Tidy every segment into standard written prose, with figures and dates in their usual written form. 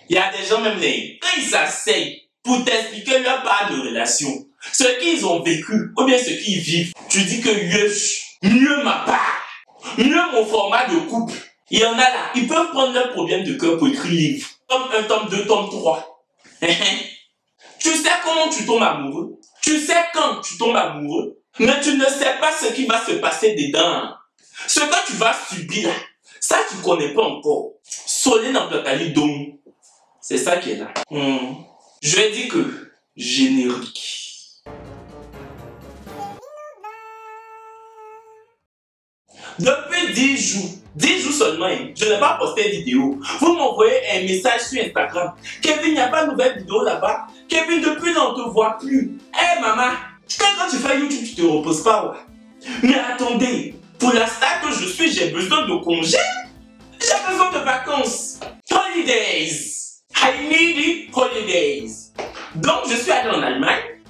Il y a des gens même, quand ils s'asseyent pour t'expliquer leur part de relation, ce qu'ils ont vécu ou bien ce qu'ils vivent, tu dis que mieux ma part, mieux mon format de couple. Il y en a là, ils peuvent prendre leurs problèmes de cœur pour écrire livre. Tome 1, tome 2, tome 3. Tu sais comment tu tombes amoureux. Tu sais quand tu tombes amoureux, mais tu ne sais pas ce qui va se passer dedans. Ce que tu vas subir, ça tu ne connais pas encore. Solé dans le dom. C'est ça qui est là. Je dis que générique. Depuis 10 jours seulement, je n'ai pas posté de vidéo. Vous m'envoyez un message sur Instagram. Kevin, il n'y a pas de nouvelle vidéo là-bas. Kevin, depuis là, on ne te voit plus. Hé maman, quand tu fais YouTube, tu ne te reposes pas. Ouais. Mais attendez, pour la star que je suis, j'ai besoin de congés. J'ai besoin de vacances. Holidays. I need holidays. Donc, je suis allé en Allemagne.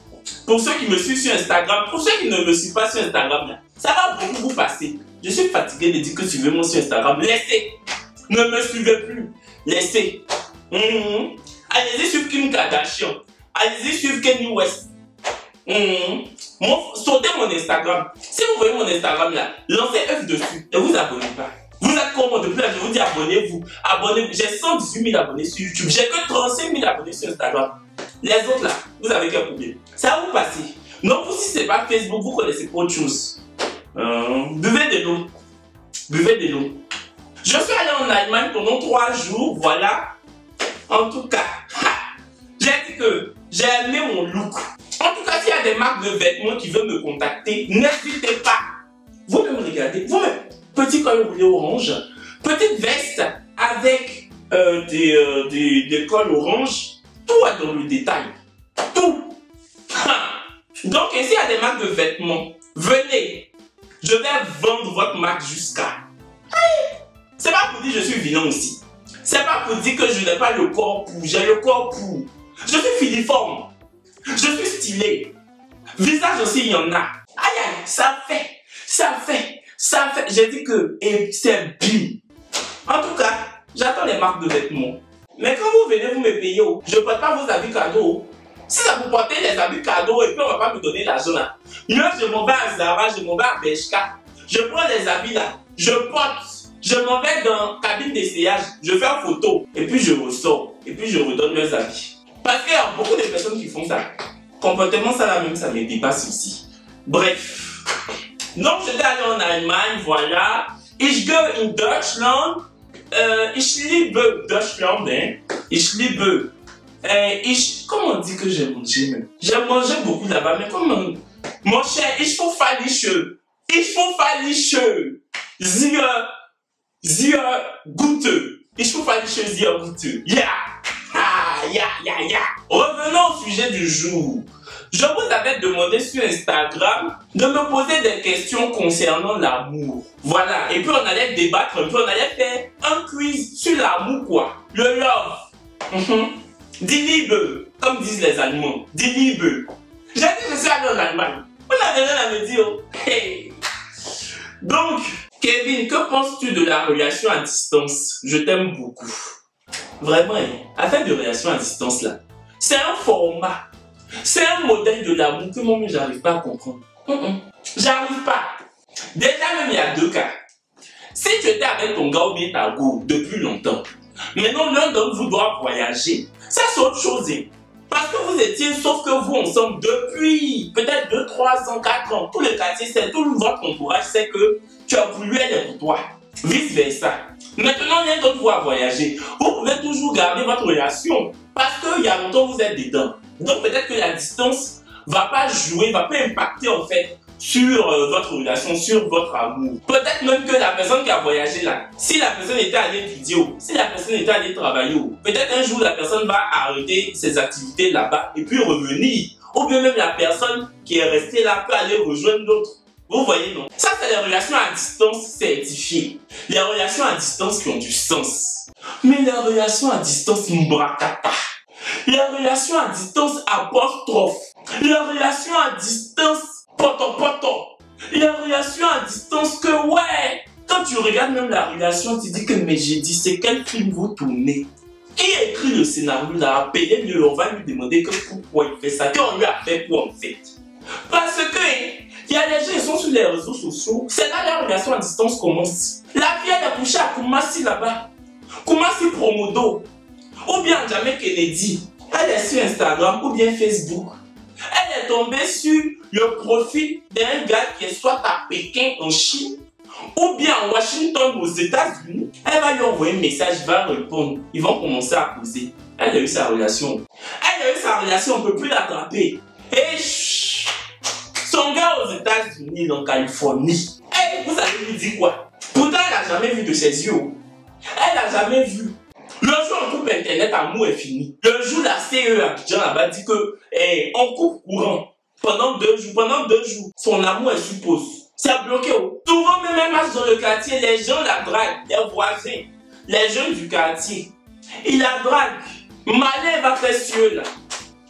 Pour ceux qui me suivent sur Instagram, pour ceux qui ne me suivent pas sur Instagram, là, ça va beaucoup vous passer. Je suis fatigué de dire que suivez-moi sur Instagram. Laissez. Ne me suivez plus. Laissez. Allez-y suivre Kim Kardashian. Allez-y suivre Kanye West. Sautez mon Instagram. Si vous voyez mon Instagram là, lancez F dessus et vous abonnez pas. Vous êtes comment depuis là, je vous dis abonnez-vous. Abonnez-vous. J'ai 118 000 abonnés sur YouTube. J'ai que 35 000 abonnés sur Instagram. Les autres là, vous avez quel problème? Ça va vous passer. Non, vous si c'est pas Facebook, vous connaissez pas autre chose. Buvez de l'eau. Buvez de l'eau. Je suis allé en Allemagne pendant 3 jours, voilà. En tout cas, j'ai dit que j'ai aimé mon look. En tout cas, s'il y a des marques de vêtements qui veulent me contacter, n'hésitez pas. Vous me regardez, vous-même. Petit col roulé orange, petite veste avec des cols orange, tout est dans le détail. Tout. Donc, s'il y a des marques de vêtements, venez. Je vais vendre votre marque jusqu'à. C'est pas pour dire que je suis vilain aussi. C'est pas pour dire que je n'ai pas le corps pour. J'ai le corps pour. Je suis filiforme. Je suis stylé. Visage aussi, il y en a. Aïe aïe, ça fait. J'ai dit que c'est bien. En tout cas, j'attends les marques de vêtements. Mais quand vous venez, vous me payez. Je ne porte pas vos habits cadeaux. Si ça vous portez les habits cadeaux et puis on ne va pas me donner l'argent là. Mieux, je m'en vais à Zara, je m'en vais à Bershka. Je prends les habits là, je porte. Je m'en vais dans la cabine d'essayage, je fais une photo et puis je ressors. Et puis je redonne mes habits. Parce qu'il y a beaucoup de personnes qui font ça. Comportement, ça là même, ça me dépasse aussi. Bref. Donc, j'étais allé en Allemagne, voilà. Ich gehe in Deutschland. Ich liebe Deutschland, hein. Ich liebe. Comment on dit que j'ai mangé même? J'ai mangé beaucoup là-bas, mais comment? Mon cher, ich verfallische. Ich verfallische. Sehr gute. Ich verfallische sehr gute. Yeah. Revenons au sujet du jour. Je vous avais demandé sur Instagram de me poser des questions concernant l'amour. Voilà, et puis on allait débattre un peu, on allait faire un quiz sur l'amour quoi. Le love. Die Liebe, comme disent les Allemands. Die Liebe. J'ai dit que je suis allé en Allemagne. On n'avait rien à me dire. Hey. Donc, Kevin, que penses-tu de la relation à distance? Je t'aime beaucoup. Vraiment, affaire de relation à distance là, c'est un format. C'est un modèle de l'amour que moi-même j'arrive pas à comprendre. J'arrive pas. Déjà même il y a 2 cas. Si tu étais avec ton gars ou bien ta go depuis longtemps, maintenant l'un d'entre vous doit voyager, ça c'est autre chose. Parce que vous étiez, sauf que vous ensemble depuis peut-être 2, 3 ans, 4 ans, tout le quartier sait, tout votre entourage sait que tu as voulu elle pour toi. Vice versa. Maintenant l'un d'entre vous a voyagé. Vous pouvez toujours garder votre relation parce qu'il y a longtemps vous êtes dedans. Donc peut-être que la distance va pas jouer, va pas impacter en fait sur votre relation, sur votre amour. Peut-être même que la personne qui a voyagé là, si la personne était allée étudier, si la personne était allée travailler, peut-être un jour la personne va arrêter ses activités là-bas et puis revenir. Ou bien même la personne qui est restée là peut aller rejoindre d'autres. Vous voyez non? Ça c'est les relations à distance certifiées. Les relations à distance qui ont du sens. Mais les relations à distance mbrakata. Les relations à distance apostrophe. Les relations à distance poto. Les relations à distance que ouais. Quand tu regardes même la relation, tu dis que mais j'ai dit c'est quel film vous tournez? Qui a écrit le scénario là? Appelez-le, on va lui demander que pourquoi il fait ça, qu'on lui a fait quoi en fait. Parce que il y a des gens qui sont sur les réseaux sociaux, c'est là la relation à distance commence. La fille elle a couché à Kumasi là-bas, Kumasi Promodo, ou bien Jamie Kennedy. Elle est sur Instagram ou bien Facebook. Elle est tombée sur le profil d'un gars qui est soit à Pékin en Chine ou bien à Washington aux États-Unis. Elle va lui envoyer un message, il va répondre. Ils vont commencer à causer. Elle a eu sa relation. On ne peut plus l'attraper. Et son gars aux États-Unis, en Californie. Et vous allez lui dire quoi? Pourtant, elle n'a jamais vu de ses yeux. Elle n'a jamais vu. Le jour on coupe internet, amour est fini. Le jour la CE Abidjan là-bas dit que on coupe courant pendant 2 jours. Pendant 2 jours, son amour est sur pause. C'est bloqué. Souvent même un match dans le quartier, les gens la draguent, les voisins, les jeunes du quartier. Ils la draguent. Malin va faire cieux là.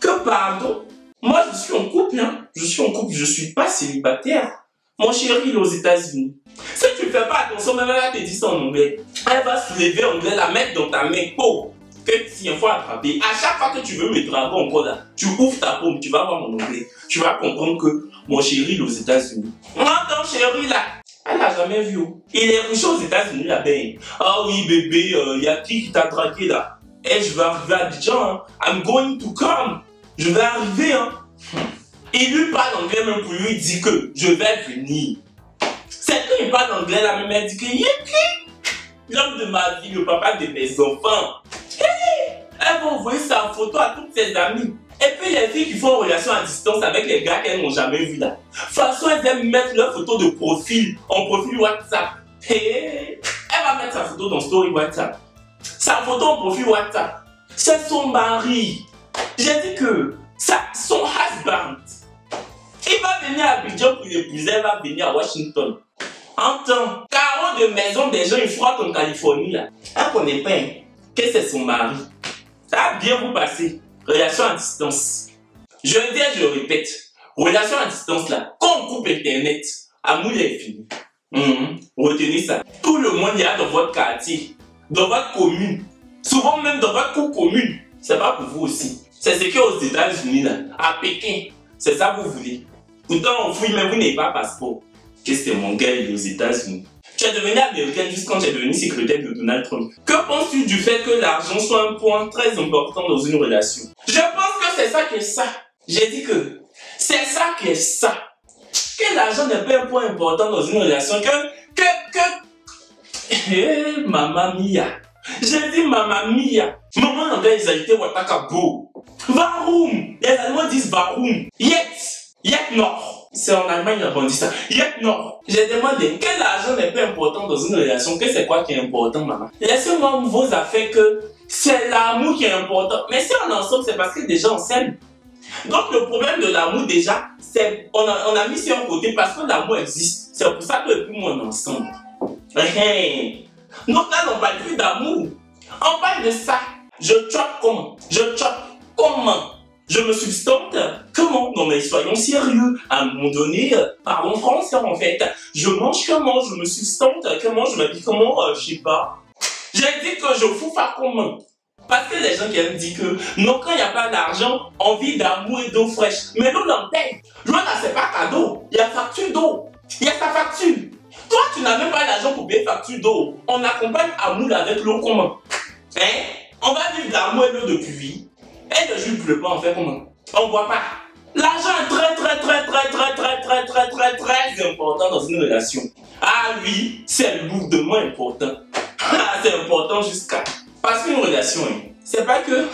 Que pardon? Moi je suis en couple, hein. Je suis en couple, je suis pas célibataire. Mon chéri, il est aux États-Unis. Si tu ne fais pas attention, même elle va te dire ça en anglais. Elle va soulever en anglais, la mettre dans ta main. Oh, que si il faut attraper. À chaque fois que tu veux me draguer encore là, tu ouvres ta paume, tu vas voir mon anglais. Tu vas comprendre que mon chéri, il est aux États-Unis. Moi, ton chéri là, elle n'a jamais vu. Il est couché aux États-Unis là-bas. Ah oui, bébé, il y a qui t'a dragué là? Et je vais arriver à Abidjan. Hein. I'm going to come. Je vais arriver. Hein. Il lui parle anglais même pour lui dire que je vais venir. C'est quand il parle anglais là même elle dit que l'homme de ma vie, le papa de mes enfants. Elle va envoyer sa photo à toutes ses amies. Et puis les filles qui font une relation à distance avec les gars qu'elles n'ont jamais vu là. De toute façon, elles aiment mettre leur photo de profil en profil WhatsApp. Elle va mettre sa photo dans story WhatsApp. Sa photo en profil WhatsApp. C'est son mari. J'ai dit que son husband. Il va venir à Abidjan pour l'épouser, elle va venir à Washington. Entends, carreau de maison des gens, ils frottent en Californie là. Elle ne connaît pas que c'est son mari. Ça va bien vous passer. Relation à distance. Je dis et je répète. Relation à distance là. Quand on coupe internet, amour est fini. Retenez ça. Tout le monde y a dans votre quartier, dans votre commune, souvent même dans votre commune. C'est pas pour vous aussi. C'est ce qu'il y a aux États-Unis là, à Pékin. C'est ça que vous voulez. Pourtant, on fouille, mais vous n'avez pas passeport. Qu'est-ce que mon gars il est aux États-Unis? Tu es devenu américain juste quand tu es devenu secrétaire de Donald Trump. Que penses-tu du fait que l'argent soit un point très important dans une relation? Je pense que c'est ça qui est ça. J'ai dit que c'est ça qui est ça. Que l'argent n'est pas un point important dans une relation. Mamma mia. J'ai dit mamma mia. Maman en ils a été watakabo. Varum. Les Allemands disent varum. Yet nord. C'est en Allemagne qu'on dit ça. Yet nord. J'ai demandé quel argent n'est pas important dans une relation. Que c'est quoi qui est important, maman? Laissez-moi vos affaires que c'est l'amour qui est important. Mais si on est ensemble, c'est parce que déjà on s'aime. Donc le problème de l'amour déjà, c'est on a mis sur un côté parce que l'amour existe. C'est pour ça que depuis moi on est ensemble. Donc là on parle plus d'amour. On parle de ça. Je chope comment? Je me substante comment? Non mais soyons sérieux. À un moment donné, parlons français en fait. Je mange comment? Je me substante comment? Je m'habille comment? Je sais pas. J'ai dit que je fous pas comment? Parce que les gens qui aiment dire que non, quand il n'y a pas d'argent, on vit d'amour et d'eau fraîche. Mais l'eau l'en paye. L'eau là, c'est pas cadeau. Il y a facture d'eau. Il y a sa facture. Toi, tu n'as même pas l'argent pour payer facture d'eau. On accompagne amour avec l'eau comment? On va vivre d'amour et l'eau de pluie. Et le jour ne pleut pas, on fait comment? On ne boit pas. L'argent est très important dans une relation. Ah oui, c'est lourdement important. C'est important jusqu'à... Parce qu'une relation, c'est pas que...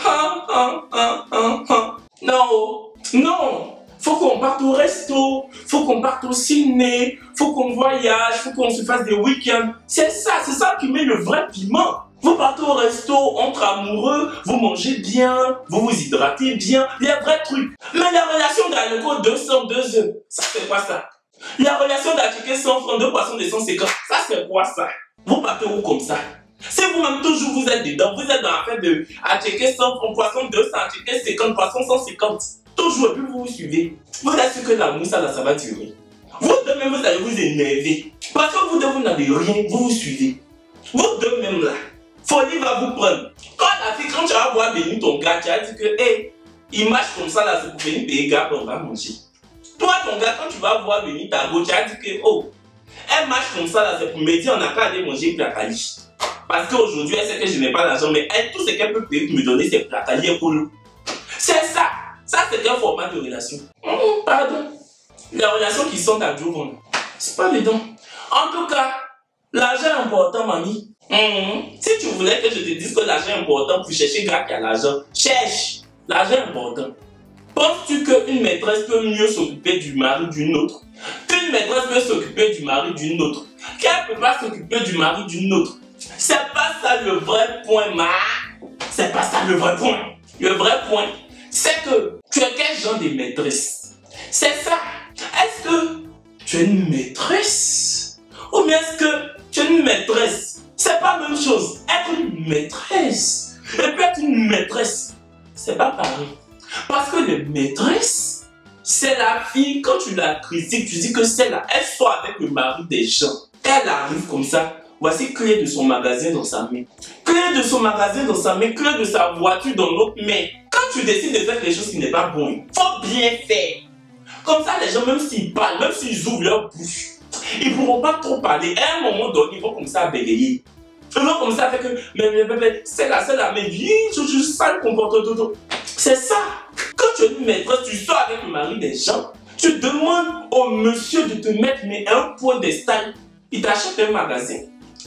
Non. Faut qu'on parte au resto, faut qu'on parte au ciné, faut qu'on voyage, faut qu'on se fasse des week-ends. C'est ça qui met le vrai piment. Vous partez au resto entre amoureux, vous mangez bien, vous vous hydratez bien, les vrais trucs. Mais la relation d'Alco 202 œufs, ça c'est quoi ça? La relation d'Acheter 100 francs, 2 poissons de 150, ça c'est quoi ça? Vous partez où comme ça? Si vous-même toujours vous êtes dedans, vous êtes dans la fête de Acheter 100 francs, poissons 200, Acheter 50, poissons 150. Toujours, et puis vous vous suivez. Vous êtes sûr que l'amour, ça va durer. Vous deux même, vous allez vous énerver. Parce que vous deux, vous n'avez rien, vous vous suivez. Vous deux même là. Folie va vous prendre. Quand la fille, quand tu vas voir venir ton gars, tu vas dire que, hey, il marche comme ça là, c'est pour venir payer gars, on va manger. Toi, ton gars, quand tu vas voir venir ta go, tu vas dire que, oh, elle marche comme ça là, c'est pour me dire, on n'a qu'à aller manger placali. Parce qu'aujourd'hui, elle sait que je n'ai pas l'argent, mais elle, tout ce qu'elle peut payer pour me donner, c'est placali et polo. C'est ça. Ça, c'est un format de relation. Pardon. Les relations qui sont à jour, c'est pas dedans. En tout cas, l'argent est important, mamie. Si tu voulais que je te dise que l'argent est important pour chercher un gars qui a l'argent, cherche. L'argent est important. Penses-tu qu'une maîtresse peut mieux s'occuper du mari d'une autre? Qu'une maîtresse peut s'occuper du mari d'une autre? Qu'elle ne peut pas s'occuper du mari d'une autre? C'est pas ça le vrai point, ma. C'est pas ça le vrai point. Le vrai point, c'est que tu es quel genre de maîtresse? C'est ça. Est-ce que tu es une maîtresse? Ou bien est-ce que tu es une maîtresse? C'est pas la même chose. Être une maîtresse et puis être une maîtresse, c'est pas pareil. Parce que les maîtresses, c'est la fille, quand tu la critiques, tu dis que c'est là, elle sort avec le mari des gens. Elle arrive comme ça, voici clé de son magasin dans sa main. Clé de son magasin dans sa main, clé de sa voiture dans l'autre main. Quand tu décides de faire quelque chose qui n'est pas bon, il faut bien faire. Comme ça, les gens, même s'ils parlent, même s'ils ouvrent leur bouche, ils ne pourront pas trop parler. À un moment donné, ils vont commencer à bégayer. Ils vont commencer à faire que, mais c'est la mais je sale comportement. C'est ça. Quand tu es une maîtresse, tu sors avec le mari des gens, tu demandes au monsieur de te mettre un point de style. Il t'achète un magasin.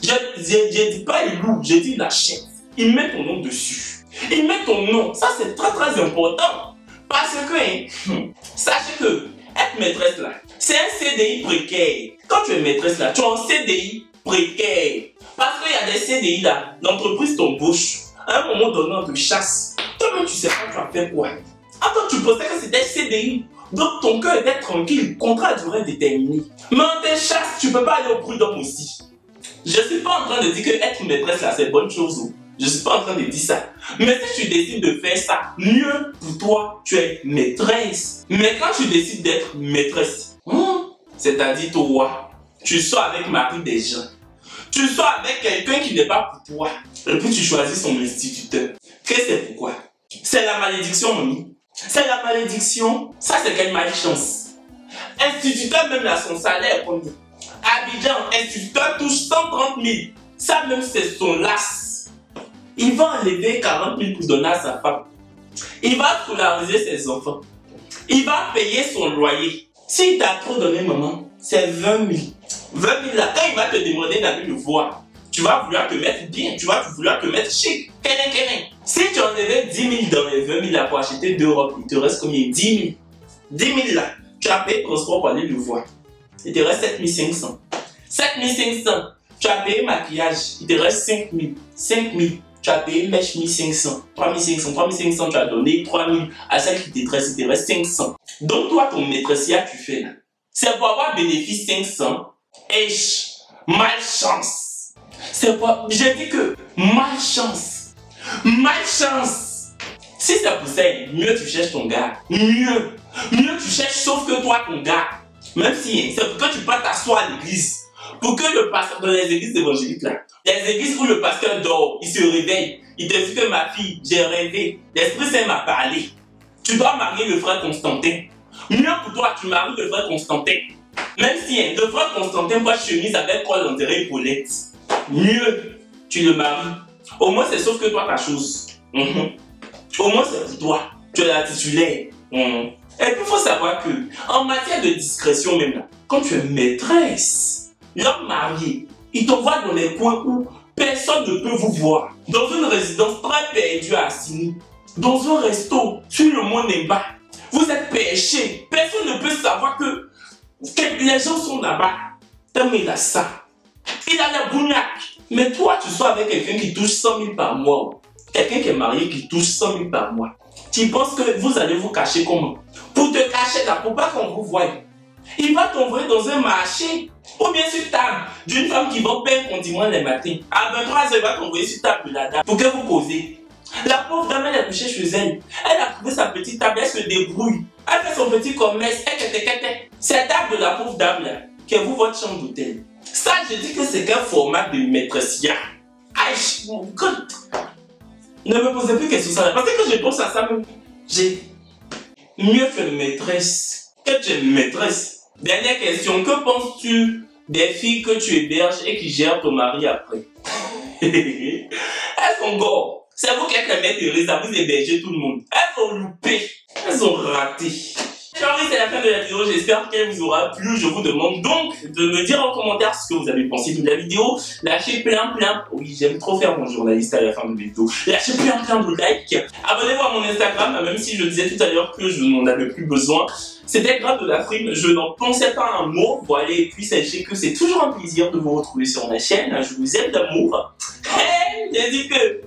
Je dis pas il loue, je dis il achète. Il met ton nom dessus. Il met ton nom. Ça, c'est très très important. Parce que, sachez que être maîtresse là, c'est un CDI précaire. Quand tu es maîtresse là, tu es en CDI précaire. Parce qu'il y a des CDI là, l'entreprise t'embauche. À un moment donné, on te chasse. Toi-même, tu sais pas, tu vas faire quoi. Attends, tu pensais que c'était CDI. Donc ton cœur était tranquille, contrat à durée déterminée. Mais on te chasse, tu peux pas aller au prud'homme aussi. Je suis pas en train de dire que être maîtresse là, c'est bonne chose. Je suis pas en train de dire ça. Mais si tu décides de faire ça, mieux pour toi, tu es maîtresse. Mais quand tu décides d'être maîtresse, c'est-à-dire toi, tu sors avec mari des gens. Tu sors avec quelqu'un qui n'est pas pour toi. Et puis tu choisis son instituteur. Qu'est-ce que c'est pourquoi? C'est la malédiction, mamie. C'est la malédiction. Ça, c'est quelle malchance. Instituteur, même là, son salaire, combien? Abidjan, instituteur touche 130 000. Ça, même, c'est son las. Il va enlever 40 000 pour donner à sa femme. Il va scolariser ses enfants. Il va payer son loyer. S'il t'a trop donné, maman, c'est 20 000. 20 000 là, quand il va te demander d'aller le voir, tu vas vouloir te mettre bien, tu vas vouloir te mettre chic. Si tu enlevais 10 000 dans les 20 000 là pour acheter 2 robes, il te reste combien? 10 000. 10 000 là, tu as payé transport pour aller le voir. Il te reste 7 500. 7 500. Tu as payé maquillage, il te reste 5 000. 5 000. Tu as payé mèche 1 500. 3 500. 3 500, tu as donné 3 000 à celle qui te reste, il te reste 500. Donc toi, ton maîtresse, tu fais là. C'est pour avoir bénéfice 500. Et malchance. C'est pas. J'ai dit que malchance. Malchance. Si c'est pour ça, mieux tu cherches ton gars. Mieux tu cherches, sauf que toi, ton gars. Même si c'est pour que tu peux t'asseoir à l'église. Pour que le pasteur, dans les églises évangéliques là, les églises où le pasteur dort, il se réveille. Il te dit que ma fille, j'ai rêvé. L'Esprit Saint m'a parlé. Tu dois marier le frère Constantin. Mieux pour toi, tu maries le frère Constantin. Même si le frère Constantin voit chemise avec col enterré épaulette. Mieux, tu le maries. Au moins, c'est sauf que toi, ta chose. Au moins, c'est pour toi. Tu es la titulaire. Et puis, il faut savoir que, en matière de discrétion même là, quand tu es maîtresse, l'homme marié, il t'envoie dans les coins où personne ne peut vous voir. Dans une résidence très perdue à Assini, dans un resto, sur le mont Nemba, vous êtes perché. Personne ne peut savoir que les gens sont là-bas. Tellement il a ça. Il a la bougnac. Mais toi, tu sois avec quelqu'un qui touche 100 000 par mois. Quelqu'un qui est marié qui touche 100 000 par mois. Tu penses que vous allez vous cacher comment? Pour te cacher là, pour pas qu'on vous voie. Il va t'envoyer dans un marché ou bien sur table d'une femme qui va pain condiment les matins. À 23 h, il va t'envoyer sur table de la dame pour que vous posez. La pauvre dame, elle est couchée chez elle. Elle a trouvé sa petite table, elle se débrouille. Elle fait son petit commerce. C'est table de la pauvre dame là, qui est vous votre chambre d'hôtel. Ça, je dis que c'est qu'un format de maîtresse. Aïe, ne me posez plus de questions sur ça. Parce que quand je pense à ça, j'ai mieux que maîtresse. Que tu es maîtresse. Dernière question, que penses-tu des filles que tu héberges et qui gèrent ton mari après? Elles sont gore. C'est vous qui êtes la mère Teresa, vous hébergez tout le monde. Elles ont loupé. Elles ont raté. C'est la fin de la vidéo, j'espère qu'elle vous aura plu. Je vous demande donc de me dire en commentaire ce que vous avez pensé de la vidéo. Lâchez plein, oui j'aime trop faire mon journaliste à la fin de la vidéo. Lâchez plein de likes. Abonnez-vous à mon Instagram, même si je disais tout à l'heure que je n'en avais plus besoin. C'était grave de la frime, je n'en pensais pas un mot. Voilà, et puis sachez que c'est toujours un plaisir de vous retrouver sur ma chaîne. Je vous aime d'amour. Hey, j'ai dit que...